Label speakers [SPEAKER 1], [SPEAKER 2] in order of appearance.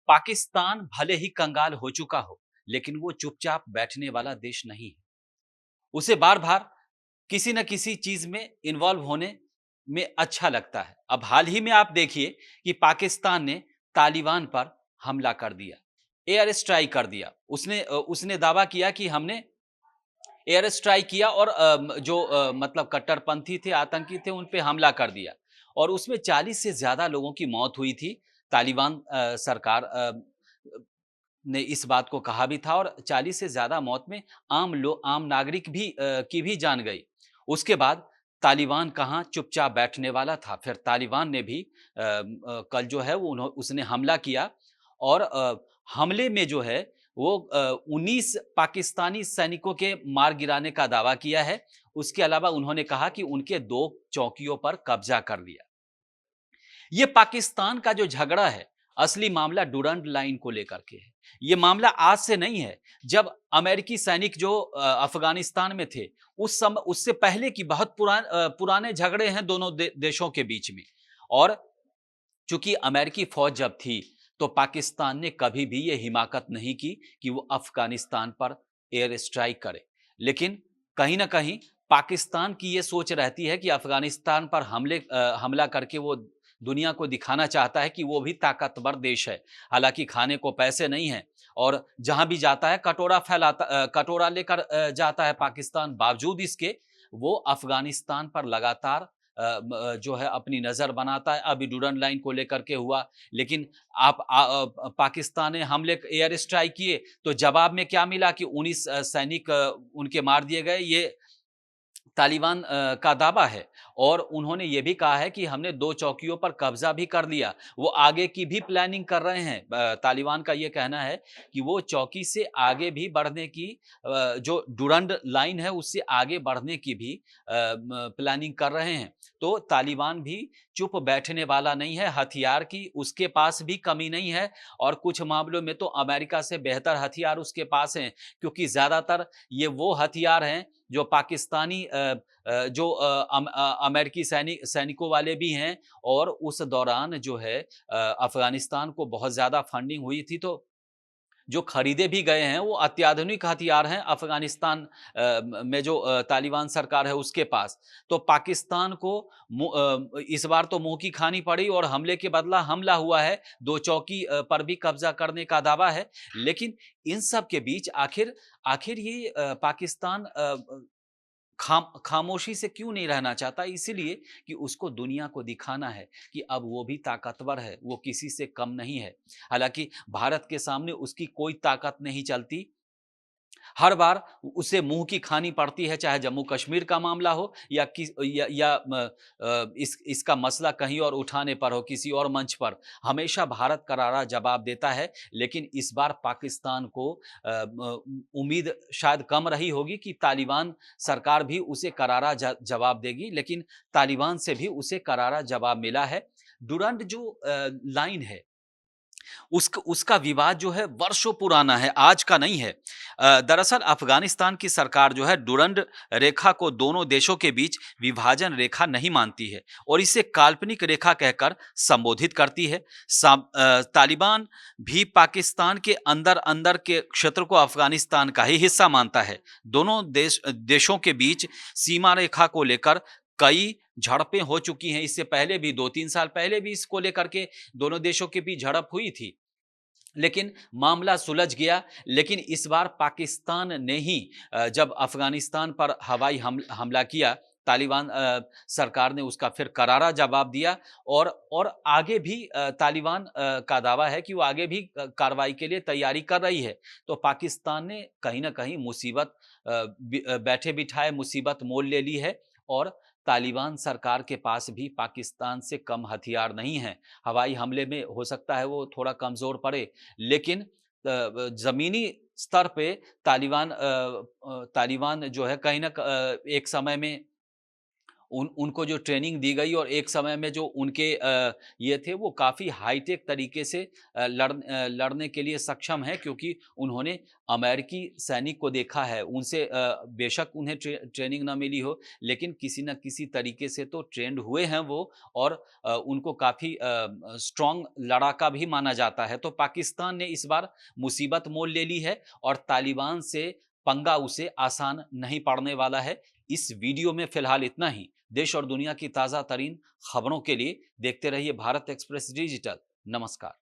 [SPEAKER 1] पाकिस्तान भले ही कंगाल हो चुका हो, लेकिन वो चुपचाप बैठने वाला देश नहीं है। उसे बार-बार किसी न किसी चीज़ में इन्वॉल्व होने में अच्छा लगता है। अब हाल ही में आप देखिए कि पाकिस्तान ने तालिबान पर हमला कर दिया, एयर स्ट्राइक कर दिया। उसने दावा किया कि हमने एयर स्ट्राइक किया और जो मतलब कट्टरपंथी थे, आतंकी थे, उन पे हमला कर दिया और उसमें 40 से ज़्यादा लोगों की मौत हुई थी। तालिबान सरकार ने इस बात को कहा भी था और 40 से ज़्यादा मौत में आम नागरिक भी की भी जान गई। उसके बाद तालिबान कहाँ चुपचाप बैठने वाला था। फिर तालिबान ने भी कल जो है वो उसने हमला किया और हमले में जो है वो 19 पाकिस्तानी सैनिकों के मार गिराने का दावा किया है। उसके अलावा उन्होंने कहा कि उनके 2 चौकियों पर कब्जा कर लिया। ये पाकिस्तान का जो झगड़ा है, असली मामला डुरंड लाइन को लेकर के है। ये मामला आज से नहीं है। जब अमेरिकी सैनिक जो अफ़गानिस्तान में थे, उससे पहले की बहुत पुराने झगड़े हैं दोनों देशों के बीच में और चूँकि अमेरिकी फ़ौज जब थी, तो पाकिस्तान ने कभी भी ये हिमाकत नहीं की कि वो अफ़गानिस्तान पर एयर स्ट्राइक करे। लेकिन कहीं न कहीं पाकिस्तान की ये सोच रहती है कि अफ़गानिस्तान पर हमला करके वो दुनिया को दिखाना चाहता है कि वो भी ताकतवर देश है। हालाँकि खाने को पैसे नहीं हैं और जहाँ भी जाता है कटोरा लेकर जाता है पाकिस्तान। बावजूद इसके वो अफ़गानिस्तान पर लगातार जो है अपनी नज़र बनाता है। अभी डूरंड लाइन को लेकर के हुआ, लेकिन पाकिस्तान ने एयर स्ट्राइक किए, तो जवाब में क्या मिला कि 19 सैनिक उनके मार दिए गए। ये तालिबान का दावा है और उन्होंने ये भी कहा है कि हमने 2 चौकियों पर कब्ज़ा भी कर लिया। वो आगे की भी प्लानिंग कर रहे हैं। तालिबान का ये कहना है कि वो चौकी से आगे भी बढ़ने की जो डुरंड लाइन है उससे आगे बढ़ने की भी प्लानिंग कर रहे हैं। तो तालिबान भी चुप बैठने वाला नहीं है, हथियार की उसके पास भी कमी नहीं है और कुछ मामलों में तो अमेरिका से बेहतर हथियार उसके पास हैं, क्योंकि ज़्यादातर ये वो हथियार हैं जो पाकिस्तानी जो अमेरिकी सैनिकों वाले भी हैं और उस दौरान जो है अफ़गानिस्तान को बहुत ज़्यादा फंडिंग हुई थी, तो जो खरीदे भी गए हैं वो अत्याधुनिक हथियार हैं अफ़गानिस्तान में जो तालिबान सरकार है उसके पास। तो पाकिस्तान को इस बार तो मुँह की खानी पड़ी और हमले के बदला हमला हुआ है। 2 चौकी पर भी कब्ज़ा करने का दावा है। लेकिन इन सब के बीच आखिर आखिर ये पाकिस्तान खामोशी से क्यों नहीं रहना चाहता? इसीलिए कि उसको दुनिया को दिखाना है कि अब वो भी ताकतवर है, वो किसी से कम नहीं है। हालाँकि भारत के सामने उसकी कोई ताकत नहीं चलती। हर बार उसे मुँह की खानी पड़ती है, चाहे जम्मू-कश्मीर का मामला हो या इसका मसला कहीं और उठाने पर हो, किसी और मंच पर। हमेशा भारत करारा जवाब देता है, लेकिन इस बार पाकिस्तान को उम्मीद शायद कम रही होगी कि तालिबान सरकार भी उसे करारा जवाब देगी, लेकिन तालिबान से भी उसे करारा जवाब मिला है। डुरंड जो लाइन है उसका विवाद जो है वर्षों पुराना है, आज का नहीं है। दरअसल अफ़गानिस्तान की सरकार जो है डुरंड रेखा को दोनों देशों के बीच विभाजन रेखा नहीं मानती है और इसे काल्पनिक रेखा कहकर संबोधित करती है। तालिबान भी पाकिस्तान के अंदर के क्षेत्र को अफ़गानिस्तान का ही हिस्सा मानता है। दोनों देशों के बीच सीमा रेखा को लेकर कई झड़पें हो चुकी हैं। इससे पहले भी 2-3 साल पहले भी इसको लेकर के दोनों देशों के बीच झड़प हुई थी। लेकिन मामला सुलझ गया। लेकिन इस बार पाकिस्तान ने ही जब अफ़गानिस्तान पर हवाई हमला किया, तालिबान सरकार ने उसका फिर करारा जवाब दिया और आगे भी तालिबान का दावा है कि वो आगे भी कार्रवाई के लिए तैयारी कर रही है। तो पाकिस्तान ने कहीं न कहीं मुसीबत बैठे बिठाए मुसीबत मोल ले ली है और तालिबान सरकार के पास भी पाकिस्तान से कम हथियार नहीं हैं। हवाई हमले में हो सकता है वो थोड़ा कमज़ोर पड़े, लेकिन ज़मीनी स्तर पे तालिबान जो है कहीं एक समय में उनको जो ट्रेनिंग दी गई और एक समय में जो उनके ये थे वो काफ़ी हाईटेक तरीके से लड़ने के लिए सक्षम हैं, क्योंकि उन्होंने अमेरिकी सैनिक को देखा है। उनसे बेशक उन्हें ट्रेनिंग ना मिली हो, लेकिन किसी न किसी तरीके से तो ट्रेंड हुए हैं वो, और उनको काफ़ी स्ट्रॉन्ग लड़ाका भी माना जाता है। तो पाकिस्तान ने इस बार मुसीबत मोल ले ली है और तालिबान से पंगा उसे आसान नहीं पड़ने वाला है। इस वीडियो में फिलहाल इतना ही। देश और दुनिया की ताज़ा तरीन खबरों के लिए देखते रहिए भारत एक्सप्रेस डिजिटल। नमस्कार।